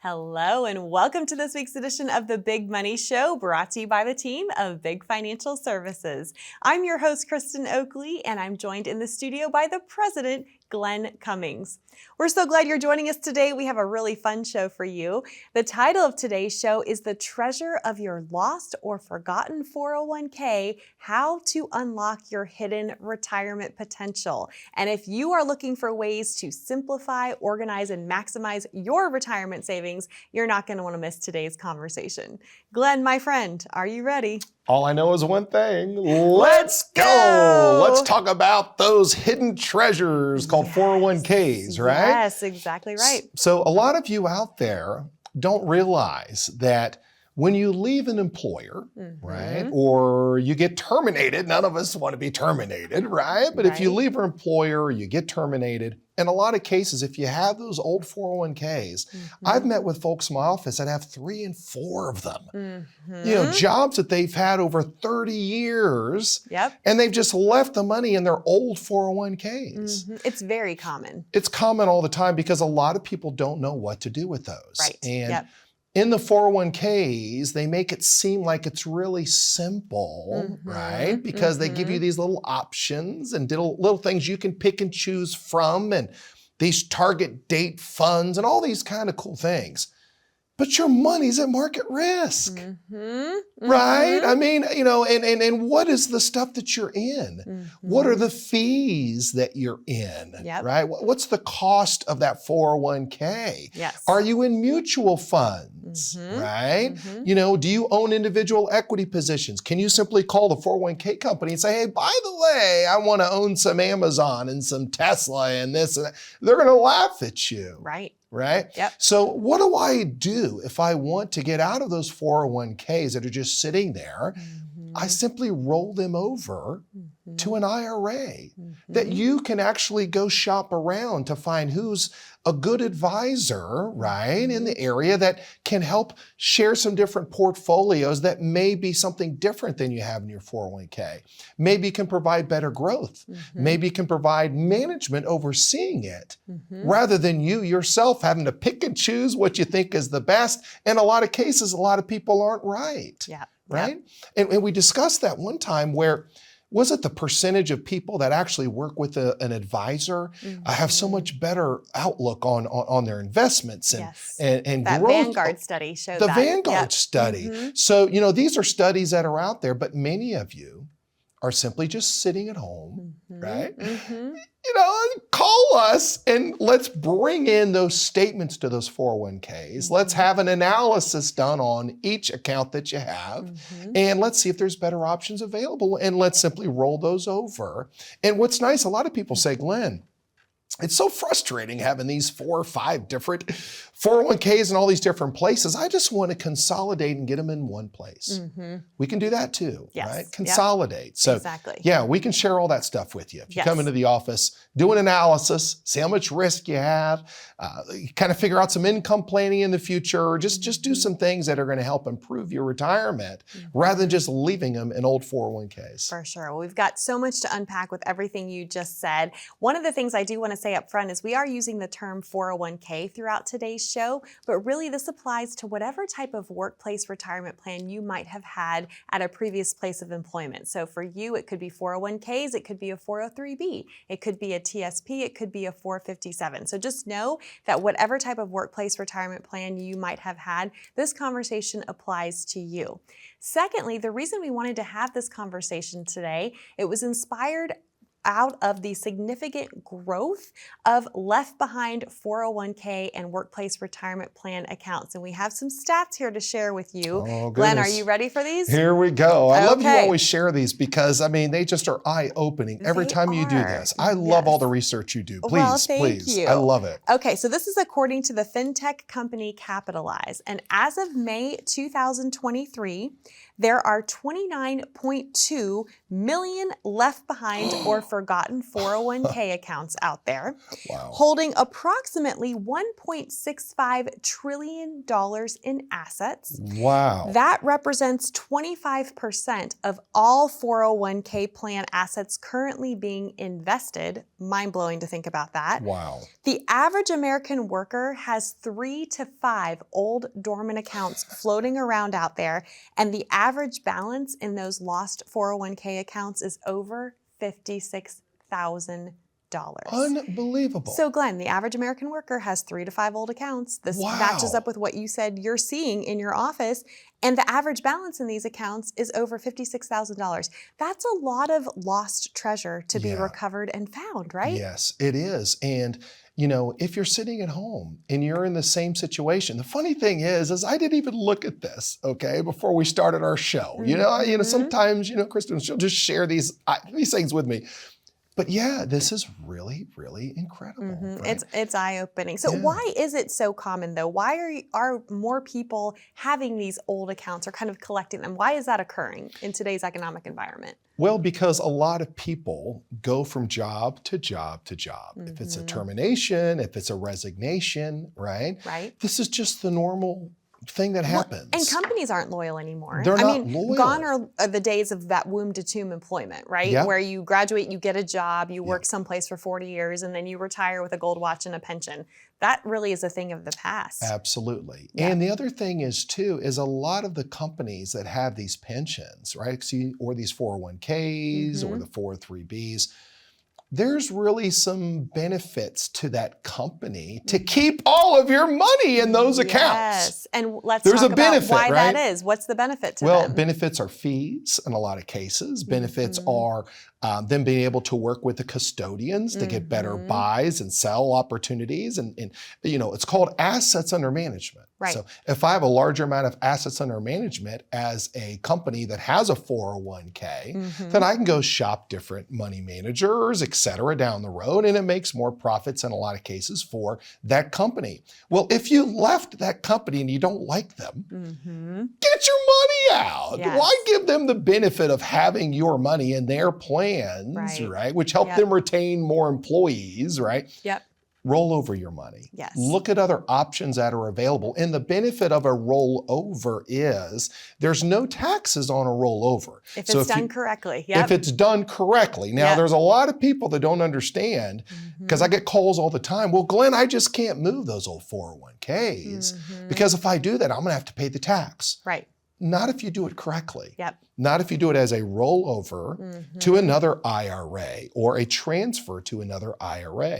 Hello and welcome to this week's edition of the Big Money Show, brought to you by the team of Big Financial Services. I'm your host, Kristen Oakley, and I'm joined in the studio by the president, Glenn Cummings. We're so glad you're joining us today. We have a really fun show for you. The title of today's show is The Treasure of Your Lost or Forgotten 401k, How to Unlock Your Hidden Retirement Potential. And if you are looking for ways to simplify, organize, and maximize your retirement savings, you're not going to want to miss today's conversation. Glenn, my friend, are you ready? All I know is one thing. Let's go. Let's talk about those hidden treasures called 401ks, right? Yes, exactly right. So a lot of you out there don't realize that when you leave an employer, right, or you get terminated, none of us want to be terminated, right? But if you leave an employer, you get terminated. In a lot of cases, if you have those old 401ks, I've met with folks in my office that have 3 and 4 of them. You know, jobs that they've had over 30 years, and they've just left the money in their old 401ks. It's very common. It's common all the time because a lot of people don't know what to do with those. Right. And in the 401ks, they make it seem like it's really simple, right? Because they give you these little options and little things you can pick and choose from, and these target date funds and all these kind of cool things. But your money's at market risk, right? I mean, you know, and what is the stuff that you're in? What are the fees that you're in, right? What's the cost of that 401k? Are you in mutual funds, right? You know, do you own individual equity positions? Can you simply call the 401k company and say, hey, by the way, I want to own some Amazon and some Tesla and this and that? They're going to laugh at you. Right? So what do I do if I want to get out of those 401ks that are just sitting there? I simply roll them over to an IRA that you can actually go shop around to find who's a good advisor, right, in the area that can help share some different portfolios that may be something different than you have in your 401k. Maybe can provide better growth. Maybe can provide management overseeing it rather than you yourself having to pick and choose what you think is the best. In a lot of cases, a lot of people aren't right. Right? And we discussed that one time where, was it the percentage of people that actually work with an advisor have so much better outlook on their investments and that growth? Vanguard study showed the that. Vanguard study. So, you know, these are studies that are out there, but many of you are simply just sitting at home, right? You know, call us and let's bring in those statements to those 401ks. Let's have an analysis done on each account that you have, and let's see if there's better options available, and let's simply roll those over. And what's nice, a lot of people say, Glenn, it's so frustrating having these 4 or 5 different 401ks in all these different places. I just want to consolidate and get them in one place. We can do that too, right? Consolidate. So yeah, we can share all that stuff with you. If you come into the office, do an analysis, see how much risk you have, kind of figure out some income planning in the future, just do some things that are going to help improve your retirement rather than just leaving them in old 401ks. For sure. Well, we've got so much to unpack with everything you just said. One of the things I do want to say up front is we are using the term 401k throughout today's show, but really this applies to whatever type of workplace retirement plan you might have had at a previous place of employment. So for you, it could be 401ks, it could be a 403b, it could be a TSP, it could be a 457. So just know that whatever type of workplace retirement plan you might have had, this conversation applies to you. Secondly, the reason we wanted to have this conversation today, it was inspired out of the significant growth of left behind 401k and workplace retirement plan accounts. And we have some stats here to share with you. Oh, Glenn, are you ready for these? Here we go. I love you always share these because, I mean, they just are eye-opening every time you do this. I love all the research you do. Please, please. I love it. Okay, so this is according to the fintech company Capitalize. And as of May 2023, there are 29.2 million left behind or forgotten 401k accounts out there, Wow. holding approximately $1.65 trillion in assets. Wow. That represents 25% of all 401k plan assets currently being invested. Mind-blowing to think about that. Wow. The average American worker has 3 to 5 old dormant accounts floating around out there, and the average balance in those lost 401k accounts is over $56,000. Unbelievable. So Glenn, the average American worker has 3 to 5 old accounts. This matches Wow. up with what you said you're seeing in your office. And the average balance in these accounts is over $56,000. That's a lot of lost treasure to be Yeah. recovered and found, right? Yes, it is. And if you're sitting at home and you're in the same situation, the funny thing is I didn't even look at this, okay, before we started our show. Sometimes, Kristen, she'll just share these things with me. But yeah, this is really, really incredible. Right? It's eye-opening. So Yeah. why is it so common though? Why are more people having these old accounts or kind of collecting them? Why is that occurring in today's economic environment? Well, because a lot of people go from job to job to job. If it's a termination, if it's a resignation, right? Right. This is just the normal thing that happens. And companies aren't loyal anymore. They're not loyal. Gone are the days of that womb to tomb employment, right? Yep. Where you graduate, you get a job, you work someplace for 40 years, and then you retire with a gold watch and a pension. That really is a thing of the past. Absolutely. Yeah. And the other thing is too, is a lot of the companies that have these pensions, right? Or these 401ks or the 403bs, there's really some benefits to that company to keep all of your money in those accounts. Yes, and let's There's talk a about benefit, why right? that is. What's the benefit to Well, them? benefits are fees in a lot of cases. Benefits are them being able to work with the custodians to get better buys and sell opportunities. And it's called assets under management. Right. So if I have a larger amount of assets under management as a company that has a 401k, then I can go shop different money managers, et cetera, down the road, and it makes more profits in a lot of cases for that company. Well, if you left that company and you don't like them, get your money out. Yes. Why give them the benefit of having your money in their plans, right? Which help them retain more employees, right? Yep. Roll over your money. Yes. Look at other options that are available. And the benefit of a rollover is there's no taxes on a rollover. If it's done correctly. Yep. If it's done correctly. Now, there's a lot of people that don't understand because I get calls all the time. Well, Glenn, I just can't move those old 401ks because if I do that, I'm going to have to pay the tax. Right. Not if you do it correctly. Yep. Not if you do it as a rollover to another IRA or a transfer to another IRA.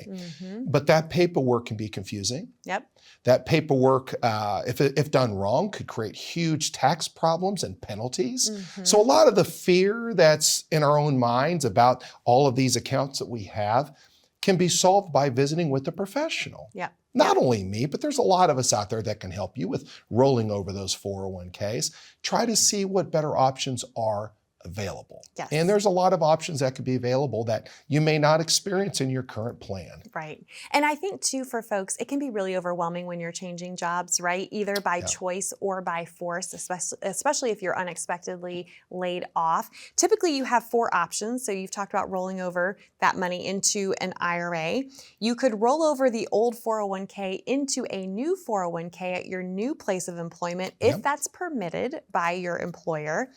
But that paperwork can be confusing. Yep. That paperwork, if done wrong, could create huge tax problems and penalties. So a lot of the fear that's in our own minds about all of these accounts that we have can be solved by visiting with a professional. Yep. Not only me, but there's a lot of us out there that can help you with rolling over those 401ks. Try to see what better options are available. Yes. And there's a lot of options that could be available that you may not experience in your current plan. Right. And I think too, for folks, it can be really overwhelming when you're changing jobs, right? Either by choice or by force, especially if you're unexpectedly laid off. Typically you have 4 options. So you've talked about rolling over that money into an IRA. You could roll over the old 401k into a new 401k at your new place of employment if that's permitted by your employer.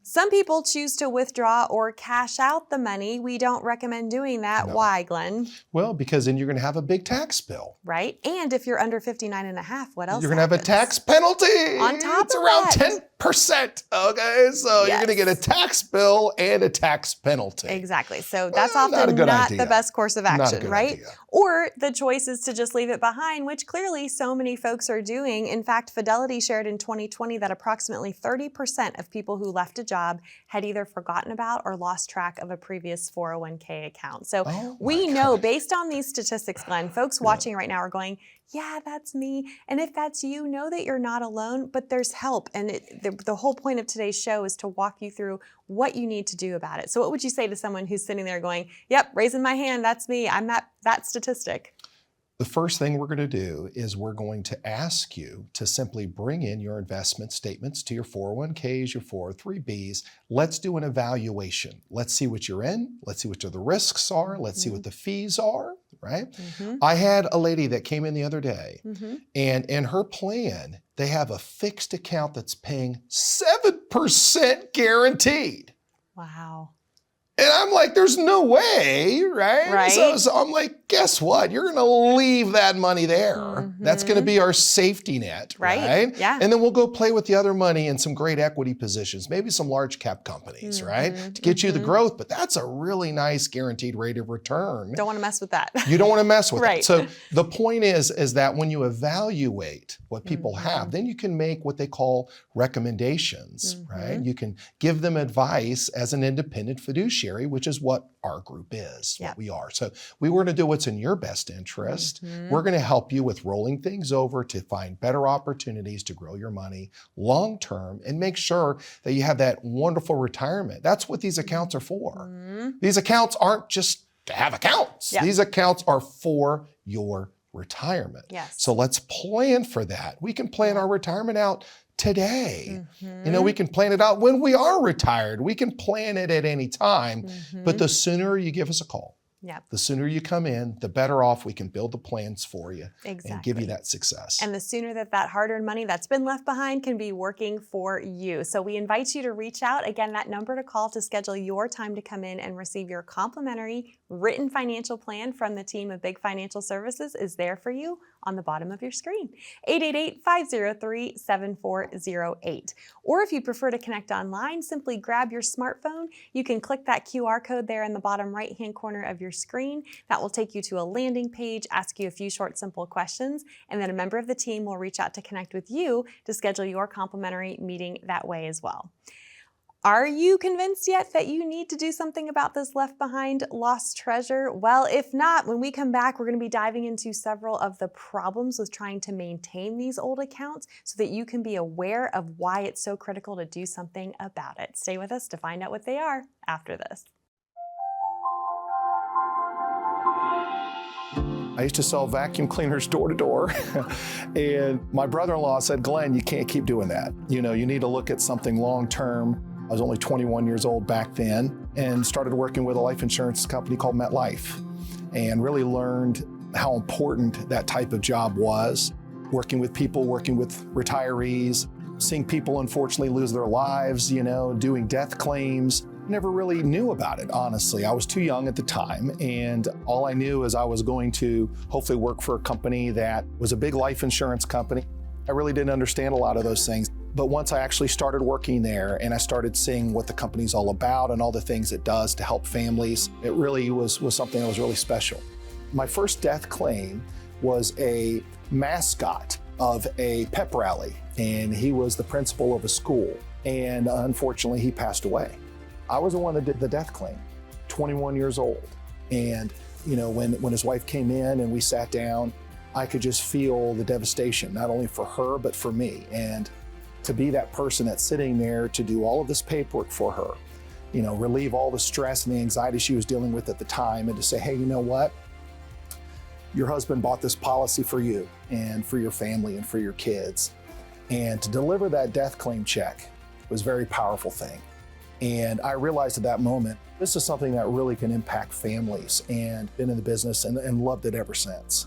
Some people choose to withdraw or cash out the money. We don't recommend doing that. No. Why, Glenn? Well, because then you're going to have a big tax bill. Right? And if you're under 59 and a half, what else You're going to have a happens? tax penalty. On top it's of around that. 10%. Okay, so you're going to get a tax bill and a tax penalty. Exactly. So that's Not a often good not idea. the best course of Not a action, good right? idea. Or the choice is to just leave it behind, which clearly so many folks are doing. In fact, Fidelity shared in 2020 that approximately 30% of people who left a job had either forgotten about or lost track of a previous 401k account. So we know, based on these statistics, Glenn, folks watching right now are going, yeah, that's me. And if that's you, know that you're not alone, but there's help. And the whole point of today's show is to walk you through what you need to do about it. So what would you say to someone who's sitting there going, yep, raising my hand, that's me, I'm that statistic? The first thing we're going to do is we're going to ask you to simply bring in your investment statements to your 401ks, your 403bs. Let's do an evaluation. Let's see what you're in. Let's see what the risks are. Let's see what the fees are, right? I had a lady that came in the other day, and in her plan, they have a fixed account that's paying 7% guaranteed. Wow. And I'm like, there's no way, right? Right. So I'm like, guess what? You're going to leave that money there. That's going to be our safety net, right? Yeah. And then we'll go play with the other money in some great equity positions, maybe some large cap companies, right? To get you the growth, but that's a really nice guaranteed rate of return. Don't want to mess with that. You don't want to mess with Right. it. So the point is that when you evaluate what people have, then you can make what they call recommendations, right? You can give them advice as an independent fiduciary, which is what our group is, what we are. So we were going to do what's in your best interest. We're going to help you with rolling things over to find better opportunities to grow your money long term and make sure that you have that wonderful retirement. That's what these accounts are for. These accounts aren't just to have accounts. These accounts are for your retirement. Yes. So let's plan for that. We can plan our retirement out today. You know, we can plan it out when we are retired. We can plan it at any time, but the sooner you give us a call, the sooner you come in, the better off we can build the plans for you and give you that success. And the sooner that hard-earned money that's been left behind can be working for you. So we invite you to reach out. Again, that number to call to schedule your time to come in and receive your complimentary written financial plan from the team of Big Financial Services is there for you on the bottom of your screen, 888-503-7408. Or if you prefer to connect online, simply grab your smartphone. You can click that QR code there in the bottom right-hand corner of your screen. That will take you to a landing page, ask you a few short, simple questions, and then a member of the team will reach out to connect with you to schedule your complimentary meeting that way as well. Are you convinced yet that you need to do something about this left behind lost treasure? Well, if not, when we come back, we're going to be diving into several of the problems with trying to maintain these old accounts so that you can be aware of why it's so critical to do something about it. Stay with us to find out what they are after this. I used to sell vacuum cleaners door to door, and my brother-in-law said, Glenn, you can't keep doing that. You know, you need to look at something long-term. I was only 21 years old back then and started working with a life insurance company called MetLife and really learned how important that type of job was, working with people, working with retirees, seeing people unfortunately lose their lives, you know, doing death claims. Never really knew about it, honestly. I was too young at the time, and all I knew is I was going to hopefully work for a company that was a big life insurance company. I really didn't understand a lot of those things. But once I actually started working there and I started seeing what the company's all about and all the things it does to help families, it really was something that was really special. My first death claim was a mascot of a pep rally, and he was the principal of a school, and unfortunately he passed away. I was the one that did the death claim, 21 years old. And you know, when his wife came in and we sat down, I could just feel the devastation, not only for her, but for me. And to be that person that's sitting there to do all of this paperwork for her, you know, relieve all the stress and the anxiety she was dealing with at the time, and to say, hey, you know what? Your husband bought this policy for you and for your family and for your kids. And to deliver that death claim check was a very powerful thing. And I realized at that moment, this is something that really can impact families, and been in the business and loved it ever since.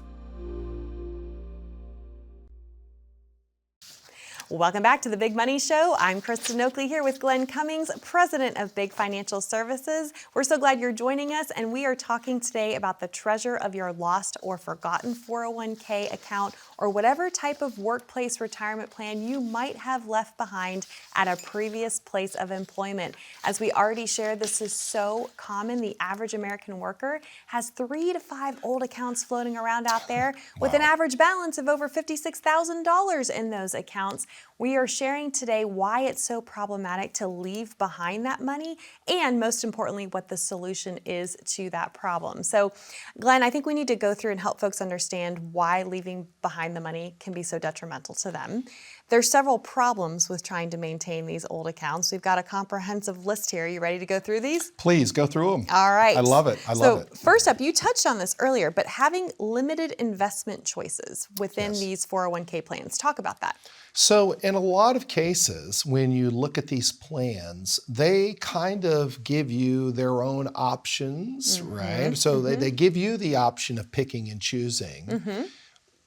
Welcome back to the Big Money Show. I'm Kristen Oakley here with Glenn Cummings, president of Big Financial Services. We're so glad you're joining us, and we are talking today about the treasure of your lost or forgotten 401k account or whatever type of workplace retirement plan you might have left behind at a previous place of employment. As we already shared, this is so common. The average American worker has 3 to 5 old accounts floating around out there with an average balance of over $56,000 in those accounts. We are sharing today why it's so problematic to leave behind that money, and most importantly, what the solution is to that problem. So, Glenn, I think we need to go through and help folks understand why leaving behind the money can be so detrimental to them. There's several problems with trying to maintain these old accounts. We've got a comprehensive list here. You ready to go through these? Please go through them. All right. I love it. I love it. First up, you touched on this earlier, but having limited investment choices within these 401k plans. Talk about that. So in a lot of cases, when you look at these plans, they kind of give you their own options, right? So they give you the option of picking and choosing.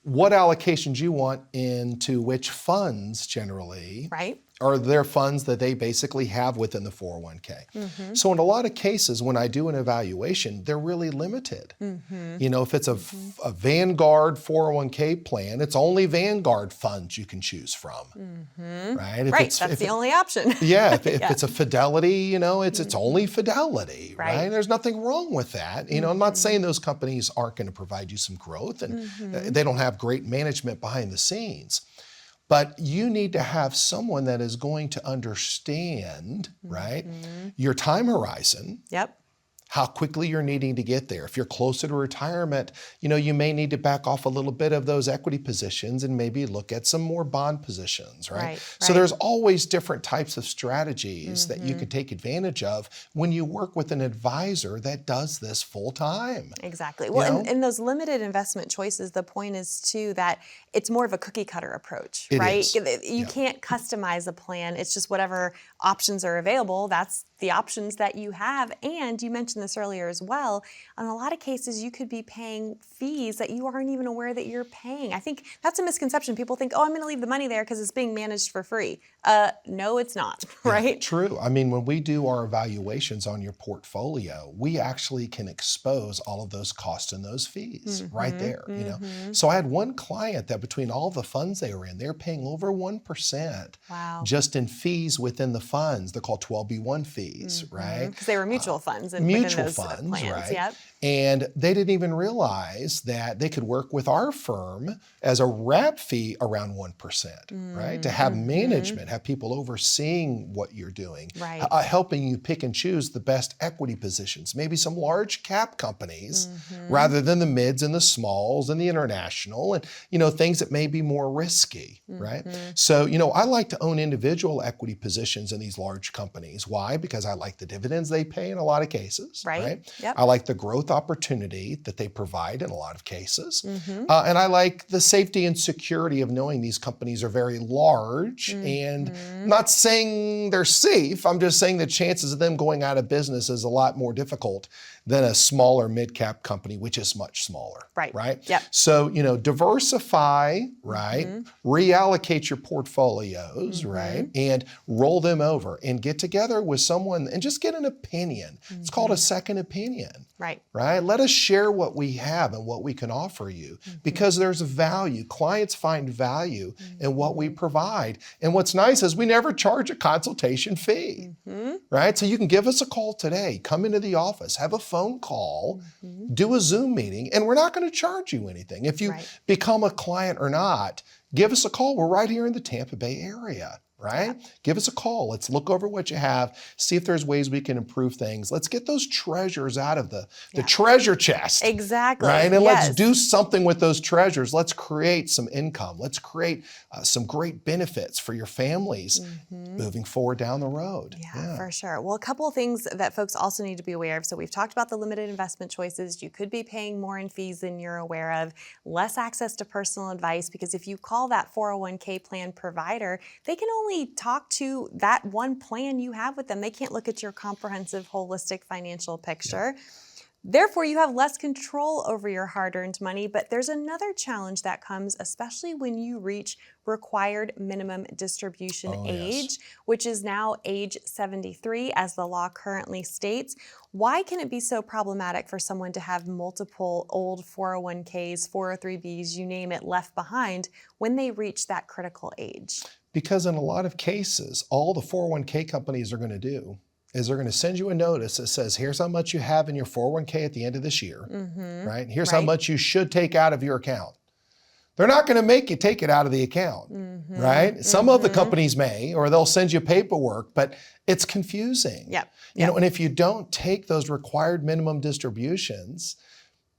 What allocations you want into which funds generally, Right. are their funds that they basically have within the 401k. So in a lot of cases, when I do an evaluation, they're really limited. You know, if it's a Vanguard 401k plan, it's only Vanguard funds you can choose from, right? If That's the only option. Yeah, if it's a Fidelity, you know, it's only Fidelity, right? There's nothing wrong with that. You know, I'm not saying those companies aren't going to provide you some growth and they don't have great management behind the scenes. But you need to have someone that is going to understand, right, your time horizon, Yep. how quickly you're needing to get there. If you're closer to retirement, you know, you may need to back off a little bit of those equity positions and maybe look at some more bond positions, right? So there's always different types of strategies that you could take advantage of when you work with an advisor that does this full time. Exactly. Well, know? in those limited investment choices, the point is too that it's more of a cookie cutter approach, It right? is. You can't customize a plan. It's just whatever options are available. That's the options that you have. And you mentioned this earlier as well. In a lot of cases, you could be paying fees that you aren't even aware that you're paying. I think that's a misconception. People think, oh, I'm going to leave the money there because it's being managed for free. No, it's not, right? True. I mean, when we do our evaluations on your portfolio, we actually can expose all of those costs and those fees right there. You know, so I had one client that between all the funds they were in, they're paying over 1% Wow. just in fees within the funds. They're called 12B1 fees, right? Because they were mutual funds and Mutual within those funds, plans. right? Yep. And they didn't even realize that they could work with our firm as a wrap fee around 1%, right? To have management, have people overseeing what you're doing, Right. Helping you pick and choose the best equity positions, maybe some large cap companies rather than the mids and the smalls and the international and, you know, things that may be more risky, right? So, you know, I like to own individual equity positions in these large companies. Why? Because I like the dividends they pay in a lot of cases, Right. Yep. I like the growth opportunity that they provide in a lot of cases. And I like the safety and security of knowing these companies are very large and not saying they're safe. I'm just saying the chances of them going out of business is a lot more difficult than a smaller mid-cap company, which is much smaller. Right? Yep. So, you know, diversify, right? Reallocate your portfolios, right? And roll them over and get together with someone and just get an opinion. It's called a second opinion. Right. Right? Let us share what we have and what we can offer you because there's value. Clients find value in what we provide. And what's nice is we never charge a consultation fee, right? So you can give us a call today, come into the office, have a phone call, do a Zoom meeting, and we're not going to charge you anything. If you become a client or not, give us a call. We're right here in the Tampa Bay area. Right? Give us a call. Let's look over what you have, see if there's ways we can improve things. Let's get those treasures out of the treasure chest. Exactly. Right? And let's do something with those treasures. Let's create some income. Let's create some great benefits for your families moving forward down the road. Yeah, for sure. Well, a couple of things that folks also need to be aware of. So we've talked about the limited investment choices. You could be paying more in fees than you're aware of, less access to personal advice, because if you call that 401k plan provider, they can only talk to that one plan you have with them. They can't look at your comprehensive, holistic financial picture. Therefore, you have less control over your hard-earned money, but there's another challenge that comes, especially when you reach required minimum distribution age, which is now age 73, as the law currently states. Why can it be so problematic for someone to have multiple old 401ks, 403bs, you name it, left behind when they reach that critical age? Because in a lot of cases, all the 401k companies are going to do is they're going to send you a notice that says, here's how much you have in your 401k at the end of this year, right? Here's how much you should take out of your account. They're not going to make you take it out of the account, right? Some of the companies may, or they'll send you paperwork, but it's confusing. Yep. You know, and if you don't take those required minimum distributions,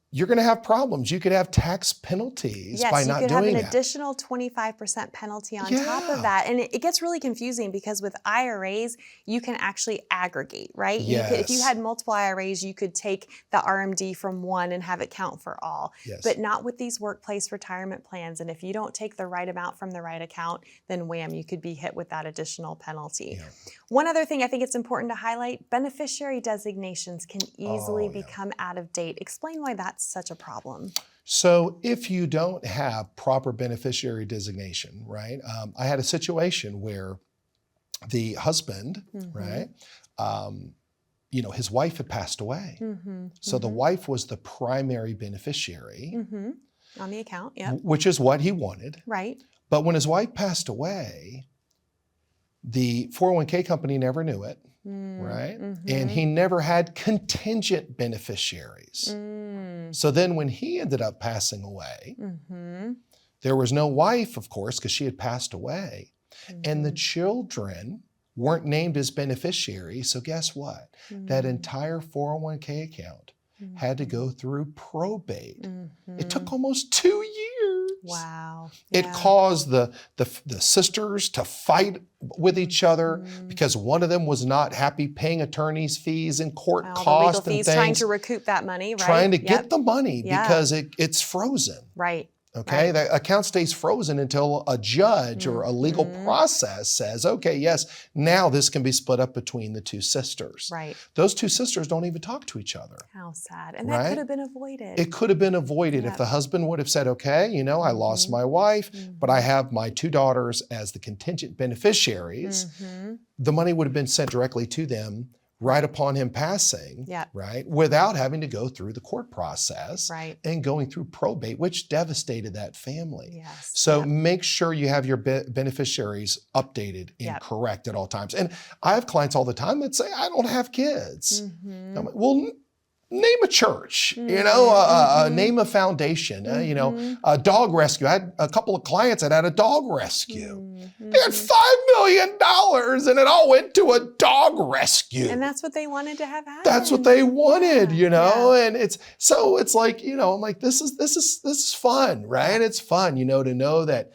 you're going to have problems. You could have tax penalties by not doing that. Yes, you could have an additional 25% penalty on top of that. And it gets really confusing because with IRAs, you can actually aggregate, right? Yes. If you had multiple IRAs, you could take the RMD from one and have it count for all. Yes. But not with these workplace retirement plans. And if you don't take the right amount from the right account, then wham, you could be hit with that additional penalty. Yeah. One other thing I think it's important to highlight, beneficiary designations can easily become out of date. Explain why that's such a problem. So if you don't have proper beneficiary designation, right? I had a situation where the husband, right? You know, his wife had passed away. So the wife was the primary beneficiary. On the account, yeah. Which is what he wanted. Right. But when his wife passed away, the 401k company never knew it, right? And he never had contingent beneficiaries. So then when he ended up passing away, there was no wife, of course, because she had passed away. And the children weren't named as beneficiaries. So guess what? That entire 401k account had to go through probate. It took almost 2 years. Wow. It caused the sisters to fight with each other because one of them was not happy paying attorney's fees and court All the costs legal and fees, things. trying to recoup that money, right? Trying to get the money Yeah. because it's frozen. Right. Okay, the account stays frozen until a judge or a legal process says, okay, yes, now this can be split up between the two sisters. Right. Those two sisters don't even talk to each other. How sad. And Right? that could have been avoided. It could have been avoided if the husband would have said, okay, you know, I lost my wife, but I have my two daughters as the contingent beneficiaries. The money would have been sent directly to them right upon him passing, Yep. right? Without having to go through the court process Right. and going through probate, which devastated that family. Yes. So Yep. make sure you have your beneficiaries updated and Yep. correct at all times. And I have clients all the time that say, I don't have kids. I'm like, well, name a church, you know, name a foundation, you know, a dog rescue. I had a couple of clients that had a dog rescue. They had $5 million and it all went to a dog rescue. And that's what they wanted to have happen. That's what they wanted, you know, yeah. and it's like, you know, I'm like, this is fun, right? It's fun, you know, to know that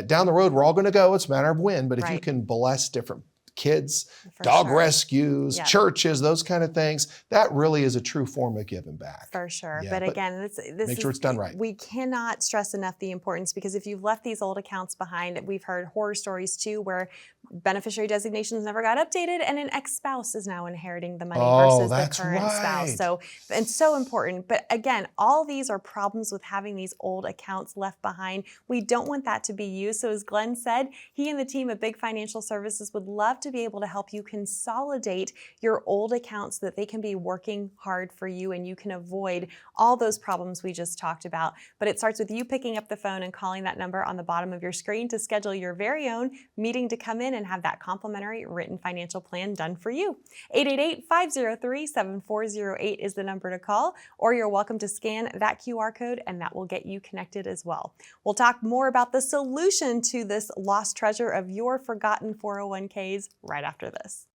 down the road we're all going to go. It's a matter of when, but if you Right. can bless different kids, For dog sure. rescues, Yep. churches, those kind of things, that really is a true form of giving back. For sure. Yeah, but but again, this make is, sure it's done right. We cannot stress enough the importance because if you've left these old accounts behind, we've heard horror stories too where beneficiary designations never got updated and an ex-spouse is now inheriting the money versus that's the current spouse. right. So, and so important. But again, all these are problems with having these old accounts left behind. We don't want that to be you. So as Glenn said, he and the team at Big Financial Services would love to be able to help you consolidate your old accounts so that they can be working hard for you and you can avoid all those problems we just talked about. But it starts with you picking up the phone and calling that number on the bottom of your screen to schedule your very own meeting to come in and have that complimentary written financial plan done for you. 888-503-7408 is the number to call, or you're welcome to scan that QR code and that will get you connected as well. We'll talk more about the solution to this lost treasure of your forgotten 401ks right after this.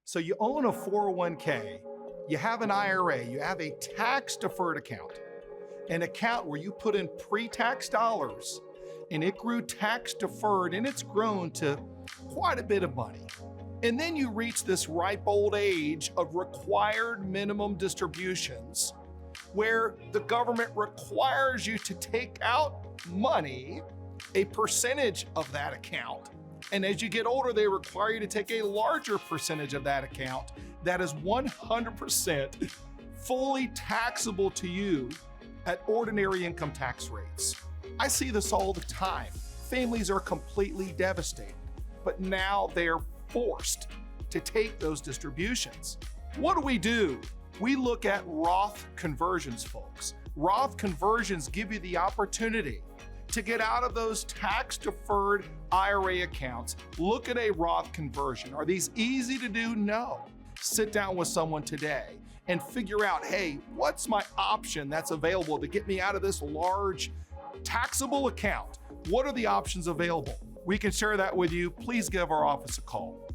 So you own a 401k, you have an IRA, you have a tax-deferred account, an account where you put in pre-tax dollars and it grew tax-deferred and it's grown to quite a bit of money. And then you reach this ripe old age of required minimum distributions where the government requires you to take out money, a percentage of that account. And as you get older, they require you to take a larger percentage of that account that is 100% fully taxable to you at ordinary income tax rates. I see this all the time. Families are completely devastated, but now they're forced to take those distributions. What do? We look at Roth conversions, folks. Roth conversions give you the opportunity to get out of those tax-deferred IRA accounts. Look at a Roth conversion. Are these easy to do? No. Sit down with someone today and figure out, hey, what's my option that's available to get me out of this large taxable account. What are the options available? We can share that with you. Please give our office a call.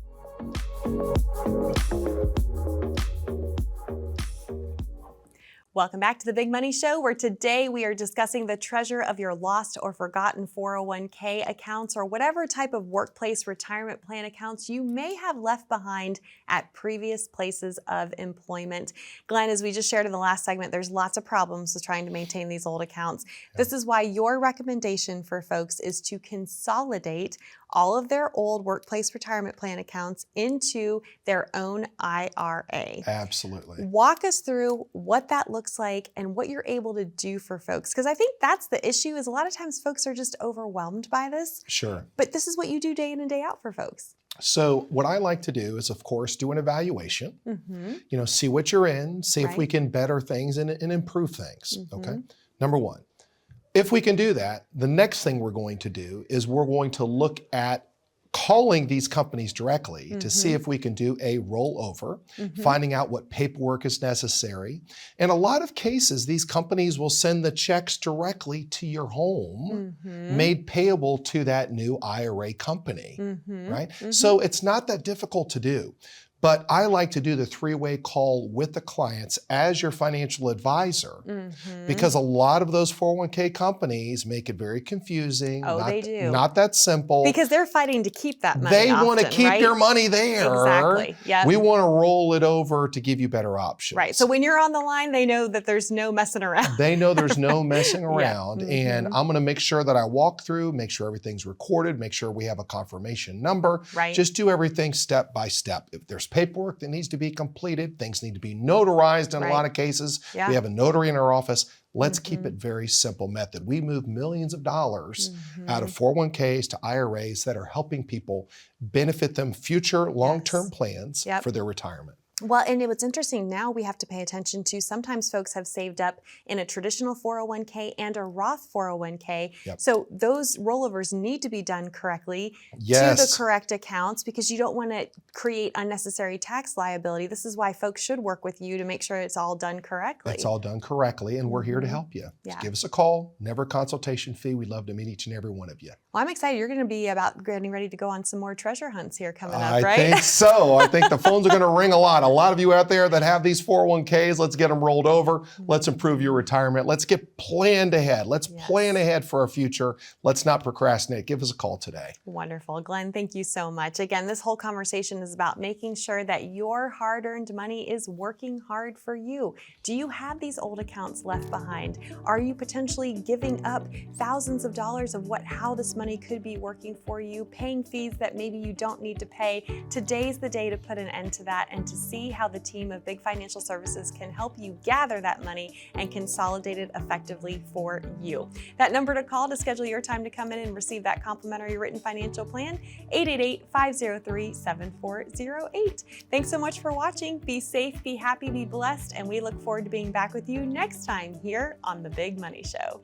Welcome back to the Big Money Show, where today we are discussing the treasure of your lost or forgotten 401k accounts or whatever type of workplace retirement plan accounts you may have left behind at previous places of employment. Glenn, as we just shared in the last segment, there's lots of problems with trying to maintain these old accounts. This is why your recommendation for folks is to consolidate all of their old workplace retirement plan accounts into their own IRA. Absolutely. Walk us through what that looks like and what you're able to do for folks. Because I think that's the issue, is a lot of times folks are just overwhelmed by this. Sure. But this is what you do day in and day out for folks. So what I like to do is, of course, do an evaluation, see what you're in, see if we can better things and improve things, okay? Number one. If we can do that, the next thing we're going to do is we're going to look at calling these companies directly to see if we can do a rollover, finding out what paperwork is necessary. In a lot of cases, these companies will send the checks directly to your home, made payable to that new IRA company, right? So it's not that difficult to do. But I like to do the three-way call with the clients as your financial advisor because a lot of those 401k companies make it very confusing. Oh, they do. Not that simple. Because they're fighting to keep that money. They want to often, keep right? their money there. Exactly. Yeah. We want to roll it over to give you better options. Right. So when you're on the line, they know that there's no messing around. They know there's no messing around. And I'm going to make sure that I walk through, make sure everything's recorded, make sure we have a confirmation number. Right. Just do everything step by step. If there's paperwork that needs to be completed, things need to be notarized in a lot of cases. Yeah. We have a notary in our office. Let's keep it very simple method. We move millions of dollars out of 401ks to IRAs that are helping people benefit them future long-term plans for their retirement. Well, and what's interesting now we have to pay attention to, sometimes folks have saved up in a traditional 401k and a Roth 401k. So those rollovers need to be done correctly to the correct accounts, because you don't want to create unnecessary tax liability. This is why folks should work with you to make sure it's all done correctly. It's all done correctly, and we're here to help you. Yeah. Give us a call, never a consultation fee. We'd love to meet each and every one of you. Well, I'm excited. You're going to be about getting ready to go on some more treasure hunts here coming up, right? I think so. I think the phones are going to ring a lot. A lot of you out there that have these 401ks, let's get them rolled over. Let's improve your retirement. Let's get planned ahead. Let's plan ahead for our future. Let's not procrastinate. Give us a call today. Wonderful. Glenn, thank you so much. Again, this whole conversation is about making sure that your hard-earned money is working hard for you. Do you have these old accounts left behind? Are you potentially giving up thousands of dollars of how this money could be working for you, paying fees that maybe you don't need to pay? Today's the day to put an end to that and to see how the team of Big Financial Services can help you gather that money and consolidate it effectively for you. That number to call to schedule your time to come in and receive that complimentary written financial plan, 888-503-7408. Thanks so much for watching. Be safe, be happy, be blessed, and we look forward to being back with you next time here on The Big Money Show.